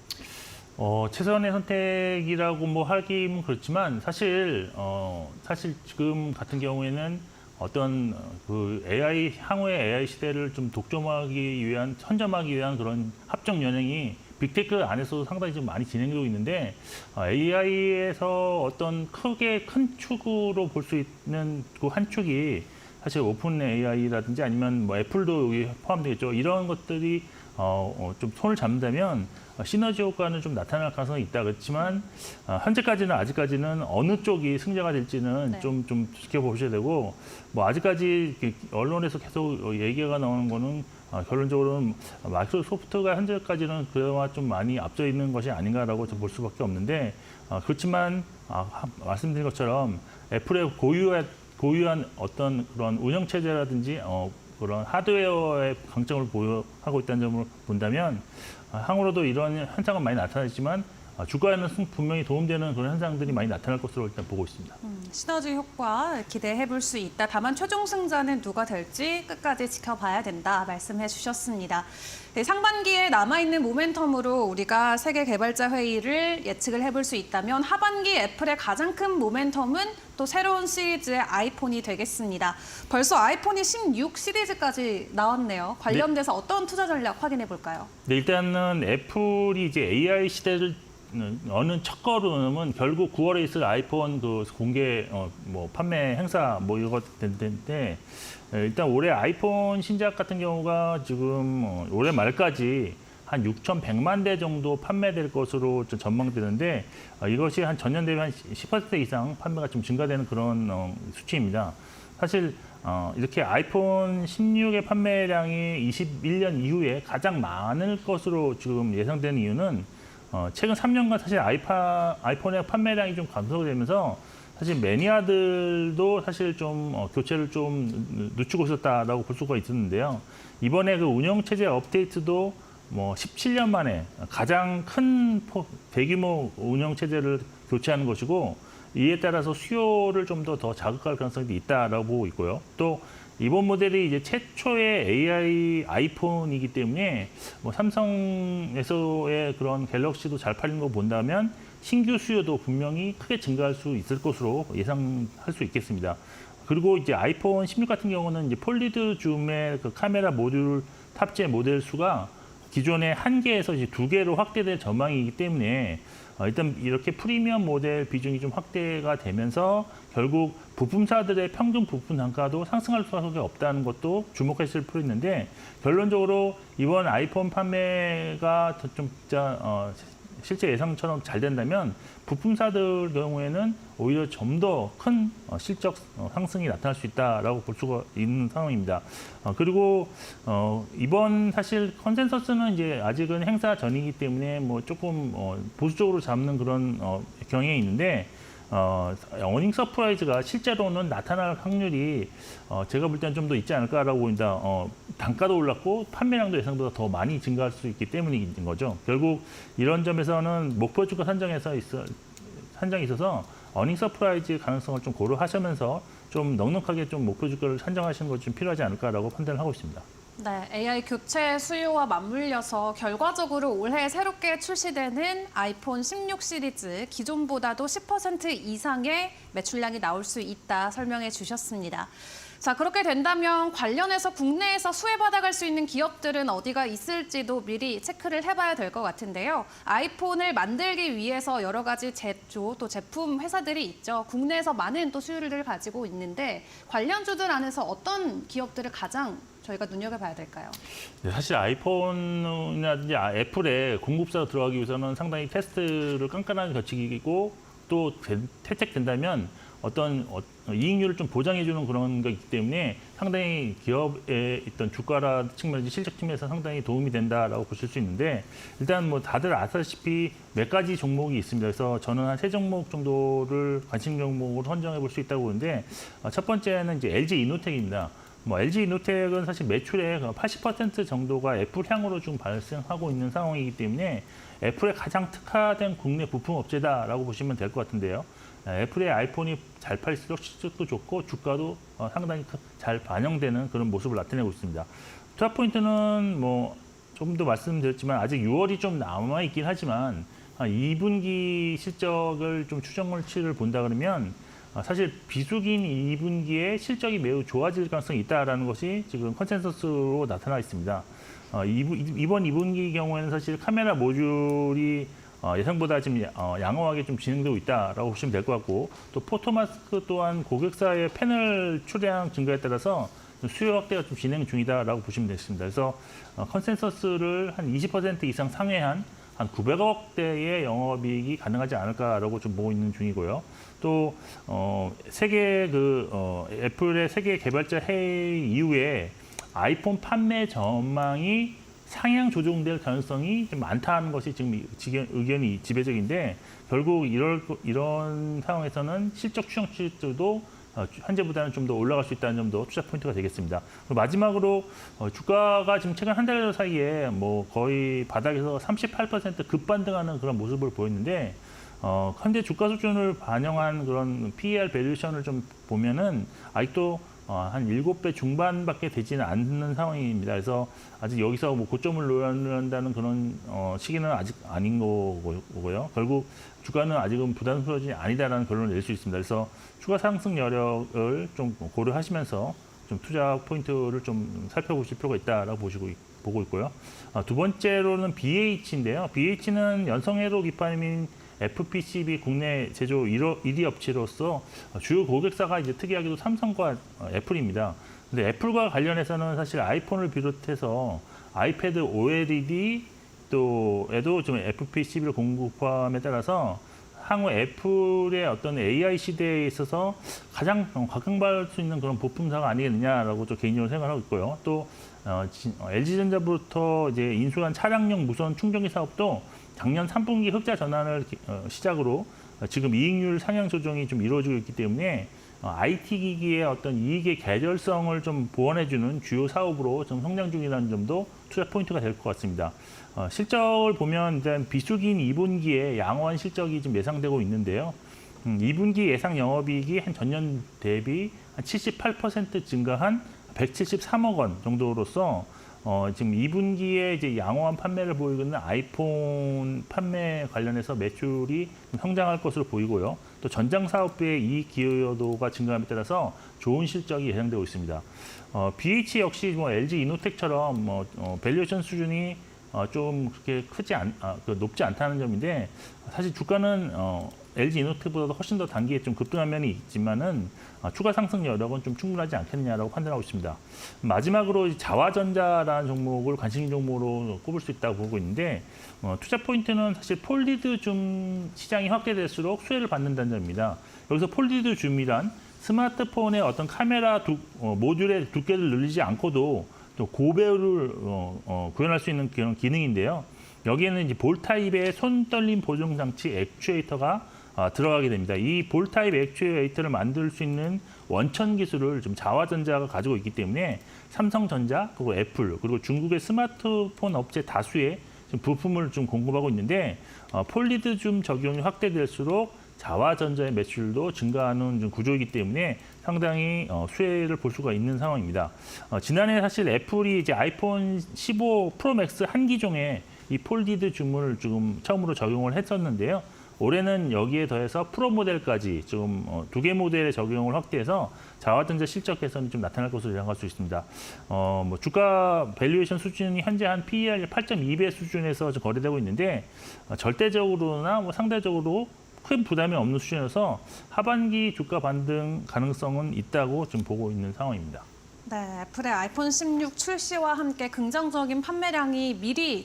최선의 선택이라고 뭐 하긴 그렇지만 사실 지금 같은 경우에는 어떤 그 AI 향후의 AI 시대를 좀 선점하기 위한 그런 합종 연행이 빅테크 안에서도 상당히 좀 많이 진행되고 있는데 AI에서 어떤 큰 축으로 볼 수 있는 그 한 축이 사실 오픈 AI라든지 아니면 뭐 애플도 여기 포함되겠죠. 이런 것들이 좀 손을 잡는다면 시너지 효과는 좀 나타날 가능성이 있다. 그렇지만 현재까지는 아직까지는 어느 쪽이 승자가 될지는 네. 좀 지켜보셔야 되고 뭐 아직까지 언론에서 계속 얘기가 나오는 거는 결론적으로는 마이크로소프트가 현재까지는 그나마 좀 많이 앞서 있는 것이 아닌가라고 좀 볼 수밖에 없는데 그렇지만 말씀드린 것처럼 애플의 고유한 어떤 그런 운영 체제라든지 그런 하드웨어의 강점을 보유하고 있다는 점을 본다면 향후로도 이런 현상은 많이 나타나지만 주가에는 분명히 도움되는 그런 현상들이 많이 나타날 것으로 일단 보고 있습니다. 시너지 효과 기대해 볼 수 있다. 다만 최종 승자는 누가 될지 끝까지 지켜봐야 된다 말씀해 주셨습니다. 네, 상반기에 남아있는 모멘텀으로 우리가 세계 개발자 회의를 예측을 해볼 수 있다면 하반기 애플의 가장 큰 모멘텀은 또 새로운 시리즈의 아이폰이 되겠습니다. 벌써 아이폰이 16 시리즈까지 나왔네요. 관련돼서 어떤 투자 전략 확인해 볼까요? 네, 일단은 애플이 이제 AI 시대를 어느 첫걸음은 결국 9월에 있을 아이폰 그 공개 뭐 판매 행사 뭐 이거 됐는데 일단 올해 아이폰 신작 같은 경우가 지금 올해 말까지 한 6,100만 대 정도 판매될 것으로 좀 전망되는데 이것이 한 전년 대비 한 10% 이상 판매가 좀 증가되는 그런 수치입니다. 사실 이렇게 아이폰 16의 판매량이 21년 이후에 가장 많을 것으로 지금 예상되는 이유는 최근 3년간 사실 아이폰의 판매량이 좀 감소되면서 사실 매니아들도 사실 좀 교체를 좀 늦추고 있었다라고 볼 수가 있었는데요. 이번에 그 운영 체제 업데이트도 뭐 17년 만에 가장 큰 대규모 운영 체제를 교체하는 것이고 이에 따라서 수요를 좀 더 자극할 가능성이 있다라고 보고 있고요. 또 이번 모델이 이제 최초의 AI 아이폰이기 때문에 뭐 삼성에서의 그런 갤럭시도 잘 팔린 거 본다면 신규 수요도 분명히 크게 증가할 수 있을 것으로 예상할 수 있겠습니다. 그리고 이제 아이폰 16 같은 경우는 이제 폴리드 줌의 그 카메라 모듈 탑재 모델 수가 기존의 1개에서 이제 2개로 확대될 전망이기 때문에 일단 이렇게 프리미엄 모델 비중이 좀 확대가 되면서 결국 부품사들의 평균 부품 단가도 상승할 수밖에 없다는 것도 주목했을 필요 있는데 결론적으로 이번 아이폰 판매가 좀 진짜 실제 예상처럼 잘 된다면 부품사들 경우에는 오히려 좀 더 큰 실적 상승이 나타날 수 있다라고 볼 수가 있는 상황입니다. 그리고 이번 사실 컨센서스는 이제 아직은 행사 전이기 때문에 뭐 조금 보수적으로 잡는 그런 경향이 있는데 어닝 서프라이즈가 실제로는 나타날 확률이 제가 볼 때는 좀 더 있지 않을까라고 보인다. 단가도 올랐고 판매량도 예상보다 더 많이 증가할 수 있기 때문인 거죠. 결국 이런 점에서는 목표 주가 산정이 있어서 어닝 서프라이즈 가능성을 좀 고려하시면서 좀 넉넉하게 좀 목표 주가를 산정하시는 것이 좀 필요하지 않을까라고 판단을 하고 있습니다. 네, AI 교체 수요와 맞물려서 결과적으로 올해 새롭게 출시되는 아이폰 16 시리즈 기존보다도 10% 이상의 매출량이 나올 수 있다 설명해 주셨습니다. 자, 그렇게 된다면 관련해서 국내에서 수혜받아갈 수 있는 기업들은 어디가 있을지도 미리 체크를 해봐야 될 것 같은데요. 아이폰을 만들기 위해서 여러 가지 제조 또 제품 회사들이 있죠. 국내에서 많은 또 수요를 가지고 있는데 관련주들 안에서 어떤 기업들을 가장 저희가 눈여겨봐야 될까요? 네, 사실 아이폰이라든지 애플에 공급사로 들어가기 위해서는 상당히 테스트를 깐깐하게 거치고 또 채택된다면 어떤 이익률을 좀 보장해주는 그런 거기 때문에 상당히 기업의 어떤 주가라 측면이지 실적 측면에서 상당히 도움이 된다라고 보실 수 있는데 일단 뭐 다들 아시다시피 몇 가지 종목이 있습니다. 그래서 저는 한 3종목 정도를 관심 종목으로 선정해 볼 수 있다고 보는데 첫 번째는 이제 LG 이노텍입니다. 뭐 LG 이노텍은 사실 매출의 80% 정도가 애플 향으로 좀 발생하고 있는 상황이기 때문에 애플에 가장 특화된 국내 부품 업체다라고 보시면 될 것 같은데요. 애플의 아이폰이 잘 팔릴수록 실적도 좋고 주가도 상당히 잘 반영되는 그런 모습을 나타내고 있습니다. 투자 포인트는 뭐 조금 더 말씀드렸지만 아직 6월이 좀 남아 있긴 하지만 2분기 실적을 좀 추정치를 본다 그러면 사실 비수기인 2분기에 실적이 매우 좋아질 가능성이 있다라는 것이 지금 컨센서스로 나타나 있습니다. 이번 2분기 경우에는 사실 카메라 모듈이 예상보다 지금 양호하게 좀 진행되고 있다라고 보시면 될 것 같고 또 포토마스크 또한 고객사의 패널 출하량 증가에 따라서 수요 확대가 좀 진행 중이다라고 보시면 되겠습니다. 그래서 컨센서스를 한 20% 이상 상회한 한 900억 대의 영업이익이 가능하지 않을까라고 좀 보고 있는 중이고요. 또 애플의 세계 개발자 회의 이후에 아이폰 판매 전망이 상향 조정될 가능성이 좀 많다는 것이 지금 의견이 지배적인데 결국 이런 상황에서는 실적 추정치도 현재보다는 좀 더 올라갈 수 있다는 점도 투자 포인트가 되겠습니다. 그리고 마지막으로 주가가 지금 최근 한 달 사이에 뭐 거의 바닥에서 38% 급반등하는 그런 모습을 보였는데 현재 주가 수준을 반영한 그런 PER 밸류에이션을 좀 보면은 아직도 한 7배 중반밖에 되지는 않는 상황입니다. 그래서 아직 여기서 뭐 고점을 노린다는 그런 시기는 아직 아닌 거고요. 결국 주가는 아직은 부담스러워지지 아니다라는 결론을 낼 수 있습니다. 그래서 추가 상승 여력을 좀 고려하시면서 좀 투자 포인트를 좀 살펴보실 필요가 있다라고 보고 있고요. 두 번째로는 BH인데요. BH는 연성회로 기판인 FPCB 국내 제조 1위 업체로서 주요 고객사가 이제 특이하게도 삼성과 애플입니다. 근데 애플과 관련해서는 사실 아이폰을 비롯해서 아이패드 OLED 또에도 좀 FPCB를 공급함에 따라서 향후 애플의 어떤 AI 시대에 있어서 가장 각광받을 수 있는 그런 부품사가 아니겠느냐라고 저 개인적으로 생각하고 있고요. 또 LG전자부터 이제 인수한 차량용 무선 충전기 사업도 작년 3분기 흑자 전환을 시작으로 지금 이익률 상향 조정이 좀 이루어지고 있기 때문에 IT 기기의 어떤 이익의 계절성을 좀 보완해주는 주요 사업으로 좀 성장 중이라는 점도 투자 포인트가 될 것 같습니다. 실적을 보면 일단 비수기인 2분기에 양호한 실적이 좀 예상되고 있는데요. 2분기 예상 영업이익이 한 전년 대비 한 78% 증가한 173억 원 정도로서 지금 2분기에 이제 양호한 판매를 보이고 있는 아이폰 판매 관련해서 매출이 성장할 것으로 보이고요. 또 전장 사업부의 이익 기여도가 증가함에 따라서 좋은 실적이 예상되고 있습니다. BH 역시 뭐 LG 이노텍처럼 밸류에이션 수준이 좀 그렇게 높지 않다는 점인데 사실 주가는 LG 이노텍보다도 훨씬 더 단기에 좀 급등한 면이 있지만은 추가 상승 여력은 좀 충분하지 않겠느냐라고 판단하고 있습니다. 마지막으로 자화전자라는 종목을 관심 종목으로 꼽을 수 있다고 보고 있는데 투자 포인트는 사실 폴리드 줌 시장이 확대될수록 수혜를 받는다는 점입니다. 여기서 폴리드 줌이란 스마트폰의 어떤 카메라 모듈의 두께를 늘리지 않고도 또 고배율을 구현할 수 있는 그런 기능인데요. 여기에는 이제 볼 타입의 손 떨림 보정 장치 액추에이터가 들어가게 됩니다. 이 볼 타입 액추에이터를 만들 수 있는 원천 기술을 좀 자화전자가 가지고 있기 때문에 삼성전자, 그리고 애플, 그리고 중국의 스마트폰 업체 다수의 좀 부품을 좀 공급하고 있는데 폴리드 줌 적용이 확대될수록 자화전자의 매출도 증가하는 좀 구조이기 때문에 상당히 수혜를 볼 수가 있는 상황입니다. 지난해 사실 애플이 이제 아이폰 15 프로 맥스 한 기종에 이 폴리드 줌을 지금 처음으로 적용을 했었는데요. 올해는 여기에 더해서 프로 모델까지 지금 2개 모델의 적용을 확대해서 자화전자 실적 개선이 좀 나타날 것으로 예상할 수 있습니다. 뭐 주가 밸류에이션 수준이 현재 한 PER 8.2배 수준에서 좀 거래되고 있는데 절대적으로나 뭐 상대적으로 큰 부담이 없는 수준이어서 하반기 주가 반등 가능성은 있다고 좀 보고 있는 상황입니다. 네, 애플의 아이폰 16 출시와 함께 긍정적인 판매량이 미리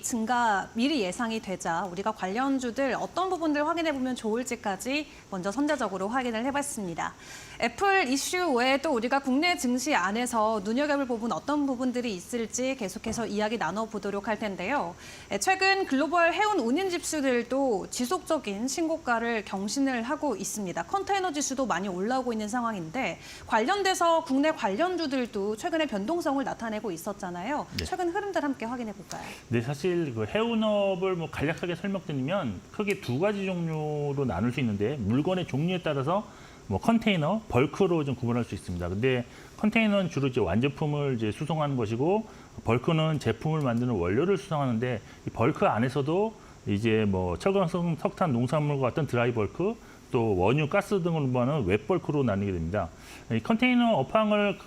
예상이 되자 우리가 관련주들 어떤 부분들 확인해 보면 좋을지까지 먼저 선제적으로 확인을 해봤습니다. 애플 이슈 외에도 우리가 국내 증시 안에서 눈여겨볼 부분 어떤 부분들이 있을지 계속해서 이야기 나눠보도록 할 텐데요. 최근 글로벌 해운 운임 지수들도 지속적인 신고가를 경신을 하고 있습니다. 컨테이너 지수도 많이 올라오고 있는 상황인데 관련돼서 국내 관련주들도 최근에 변동성을 나타내고 있었잖아요. 네. 최근 흐름들 함께 확인해 볼까요? 네, 사실 그 해운업을 뭐 간략하게 설명드리면 크게 두 가지 종류로 나눌 수 있는데 물건의 종류에 따라서 뭐 컨테이너, 벌크로 좀 구분할 수 있습니다. 근데 컨테이너는 주로 이제 완제품을 이제 수송하는 것이고 벌크는 제품을 만드는 원료를 수송하는데 이 벌크 안에서도 이제 뭐 철강성, 석탄, 농산물과 같은 드라이 벌크 또 원유, 가스 등을 운반하는 웹 벌크로 나뉘게 됩니다. 이 컨테이너 업황을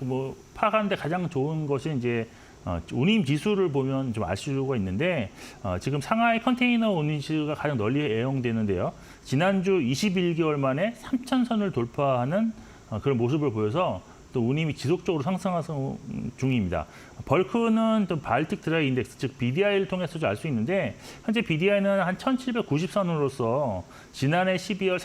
파악하는데 가장 좋은 것이 이제 운임 지수를 보면 좀 알 수가 있는데 지금 상하이 컨테이너 운임 지수가 가장 널리 애용되는데요. 지난주 21개월 만에 3,000선을 돌파하는 그런 모습을 보여서 또 운임이 지속적으로 상승하는 중입니다. 벌크는 또 발틱 드라이 인덱스, 즉 BDI를 통해서 알 수 있는데 현재 BDI는 한 1,790선으로서 지난해 12월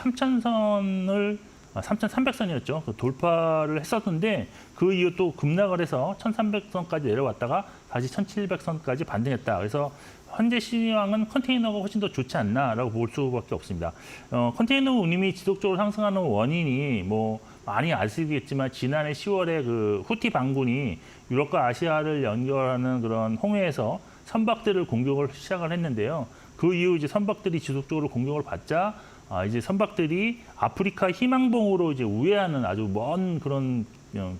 3,300선이었죠. 돌파를 했었는데 그 이후 또 급락을 해서 1,300선까지 내려왔다가 다시 1,700선까지 반등했다. 그래서 현재 시황은 컨테이너가 훨씬 더 좋지 않나라고 볼 수밖에 없습니다. 컨테이너 운임이 지속적으로 상승하는 원인이 뭐 많이 아시겠지만 지난해 10월에 그 후티 반군이 유럽과 아시아를 연결하는 그런 홍해에서 선박들을 공격을 시작을 했는데요. 그 이후 이제 선박들이 지속적으로 공격을 받자 이제 선박들이 아프리카 희망봉으로 이제 우회하는 아주 먼 그런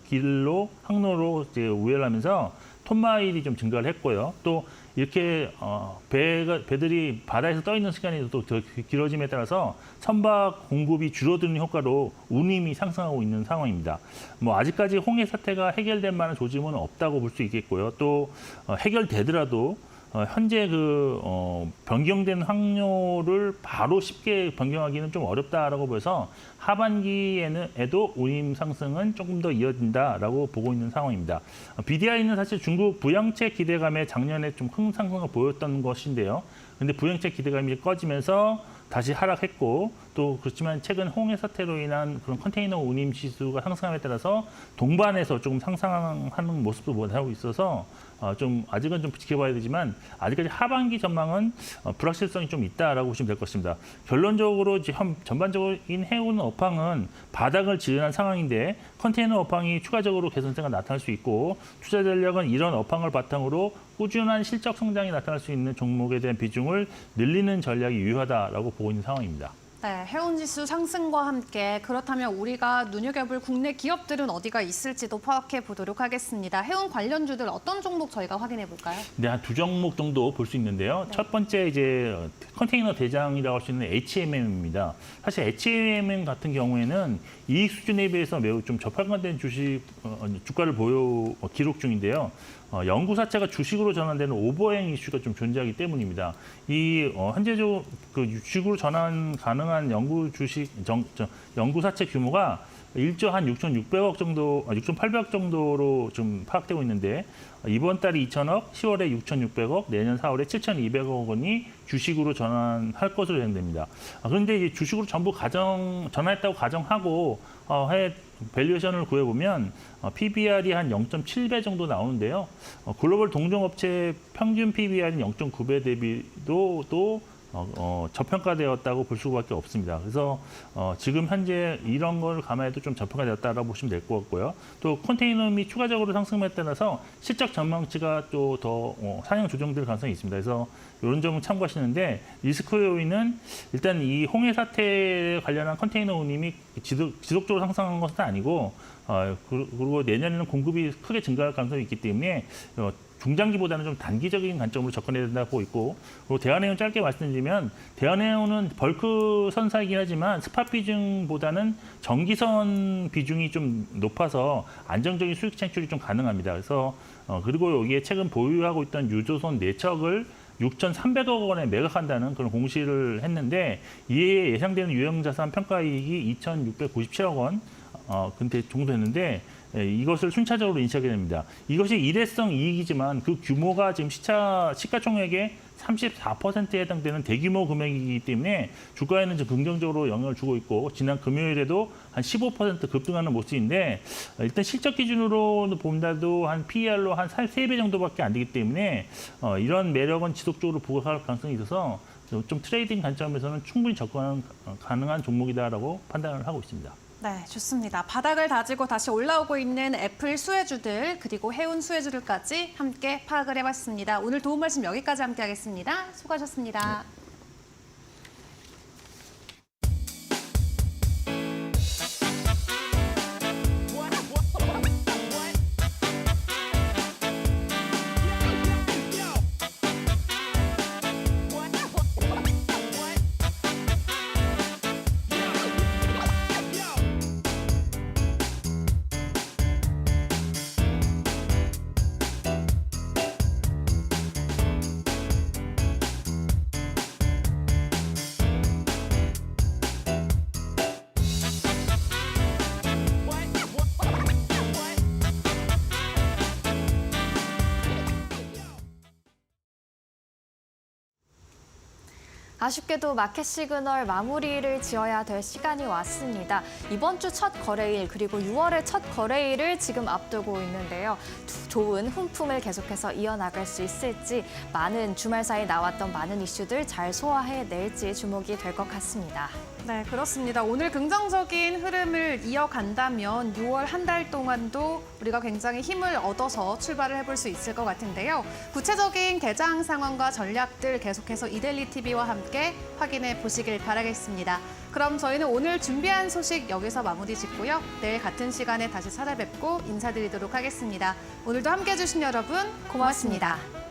길로 항로로 이제 우회를 하면서 톤마일이 좀 증가를 했고요. 또 이렇게 배들이 바다에서 떠 있는 시간이 또 더 길어짐에 따라서 선박 공급이 줄어드는 효과로 운임이 상승하고 있는 상황입니다. 뭐 아직까지 홍해 사태가 해결될 만한 조짐은 없다고 볼 수 있겠고요. 또 해결되더라도 현재 변경된 항로를 바로 쉽게 변경하기는 좀 어렵다라고 보여서 하반기에도 운임 상승은 조금 더 이어진다라고 보고 있는 상황입니다. BDI는 사실 중국 부양책 기대감에 작년에 좀 큰 상승을 보였던 것인데요. 근데 부양책 기대감이 꺼지면서 다시 하락했고 또 그렇지만 최근 홍해 사태로 인한 그런 컨테이너 운임 지수가 상승함에 따라서 동반해서 조금 상승하는 모습도 보이고 있어서 좀 아직은 좀 지켜봐야 되지만 아직까지 하반기 전망은 불확실성이 좀 있다라고 보시면 될 것입니다. 결론적으로 전반적인 해운 업황은 바닥을 지른한 상황인데 컨테이너 업황이 추가적으로 개선세가 나타날 수 있고 투자 전략은 이런 업황을 바탕으로 꾸준한 실적 성장이 나타날 수 있는 종목에 대한 비중을 늘리는 전략이 유효하다라고 보고 있는 상황입니다. 네, 해운지수 상승과 함께 그렇다면 우리가 눈여겨볼 국내 기업들은 어디가 있을지도 파악해 보도록 하겠습니다. 해운 관련주들 어떤 종목 저희가 확인해 볼까요? 네, 한 두 종목 정도 볼 수 있는데요. 네. 첫 번째 이제 컨테이너 대장이라고 할 수 있는 HMM입니다. 사실 HMM 같은 경우에는 이익 수준에 비해서 매우 좀 저평가된 주가를 기록 중인데요. 연구사채가 주식으로 전환되는 오버행 이슈가 좀 존재하기 때문입니다. 이 현재적으로 그 주식으로 전환 가능한 연구사채 규모가 1조 한 6,600억 정도, 6,800억 정도로 좀 파악되고 있는데 이번 달에 2,000억, 10월에 6,600억, 내년 4월에 7,200억 원이 주식으로 전환할 것으로 예상됩니다. 그런데 이제 주식으로 전부 전환했다고 가정하고 밸류에이션을 구해보면 PBR이 한 0.7배 정도 나오는데요. 글로벌 동종업체 평균 PBR인 0.9배 대비도 저평가되었다고 볼 수밖에 없습니다. 그래서 지금 현재 이런 걸 감안해도 좀 저평가되었다라고 보시면 될 것 같고요. 또 컨테이너미 추가적으로 상승에 따라서 실적 전망치가 또 더 상향 조정될 가능성이 있습니다. 그래서 이런 점을 참고하시는데 리스크 요인은 일단 이 홍해 사태 관련한 컨테이너 운임이 지속적으로 상승한 것은 아니고 그리고 내년에는 공급이 크게 증가할 가능성이 있기 때문에 중장기보다는 좀 단기적인 관점으로 접근해야 된다고 보고 있고, 그리고 대한해운 짧게 말씀드리면 대한해운은 벌크 선사이긴 하지만 스팟 비중보다는 정기선 비중이 좀 높아서 안정적인 수익 창출이 좀 가능합니다. 그래서 그리고 여기에 최근 보유하고 있던 유조선 4척을 6,300억 원에 매각한다는 그런 공시를 했는데 이에 예상되는 유형자산 평가이익이 2,697억 원 근데 정도 됐는데 이것을 순차적으로 인식하게 됩니다. 이것이 일회성 이익이지만 그 규모가 지금 시가총액의 34%에 해당되는 대규모 금액이기 때문에 주가에는 좀 긍정적으로 영향을 주고 있고 지난 금요일에도 한 15% 급등하는 모습인데 일단 실적 기준으로 본다도 한 PER로 한 3배 정도밖에 안 되기 때문에 이런 매력은 지속적으로 부각할 가능성이 있어서 좀 트레이딩 관점에서는 충분히 접근 가능한 종목이다라고 판단을 하고 있습니다. 네, 좋습니다. 바닥을 다지고 다시 올라오고 있는 애플 수혜주들 그리고 해운 수혜주들까지 함께 파악을 해봤습니다. 오늘 도움 말씀 여기까지 함께하겠습니다. 수고하셨습니다. 네. 아쉽게도 마켓 시그널 마무리를 지어야 될 시간이 왔습니다. 이번 주 첫 거래일 그리고 6월의 첫 거래일을 지금 앞두고 있는데요. 좋은 훈풍을 계속해서 이어나갈 수 있을지 많은 주말 사이 나왔던 많은 이슈들 잘 소화해낼지 주목이 될 것 같습니다. 네, 그렇습니다. 오늘 긍정적인 흐름을 이어간다면 6월 한 달 동안도 우리가 굉장히 힘을 얻어서 출발을 해볼 수 있을 것 같은데요. 구체적인 개장 상황과 전략들 계속해서 이데일리 TV와 함께 확인해 보시길 바라겠습니다. 그럼 저희는 오늘 준비한 소식 여기서 마무리 짓고요. 내일 같은 시간에 다시 찾아뵙고 인사드리도록 하겠습니다. 오늘도 함께해 주신 여러분 고맙습니다.